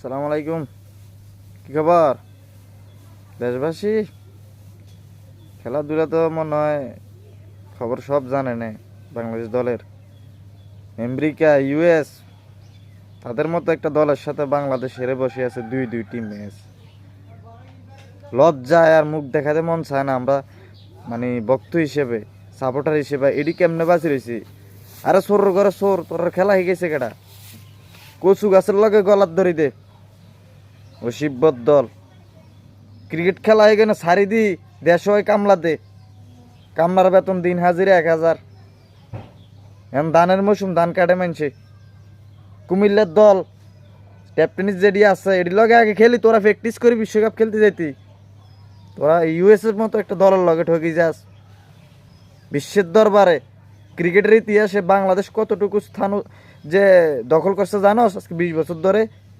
সালাম আলাইকুম। কি খবর দেশবাসী? খেলাধুলা তো মনে হয় খবর সব জানে না। বাংলাদেশ দলের আমেরিকা ইউএস তাদের মতো একটা দলের সাথে বাংলাদেশ হেরে বসে আছে 2-2 টিম ম্যাচ। লজ্জায় আর মুখ দেখাতে মন চায় না। আমরা মানে ভক্ত হিসেবে, সাপোর্টার হিসেবে এডি কেমনে বাঁচি রয়েছি। আরে সোর ঘরে সোর, তোর খেলা হয়ে গেছে কেটা? কচু গাছের লগে গলার ধরি দে ও শিববর দল। ক্রিকেট খেলা হয়ে গেলে সারি দি দেশ হয় কামলা দে। কামলার বেতন দিন হাজিরা 1000। এখন ধানের মৌসুম, ধান কাটে মানছে। কুমিল্লার দল টেপ টেনিস যেটি আছে এটি লগে আগে খেলি, তোরা প্র্যাকটিস করি বিশ্বকাপ খেলতে যাইতি। তোরা ইউএস এর মতো একটা দলের লগে ঠকি যাস। বিশ্বের দরবারে ক্রিকেটের ইতিহাসে বাংলাদেশ কতটুকু স্থান যে দখল করছে জানোস? আজকে 20 বছর ধরে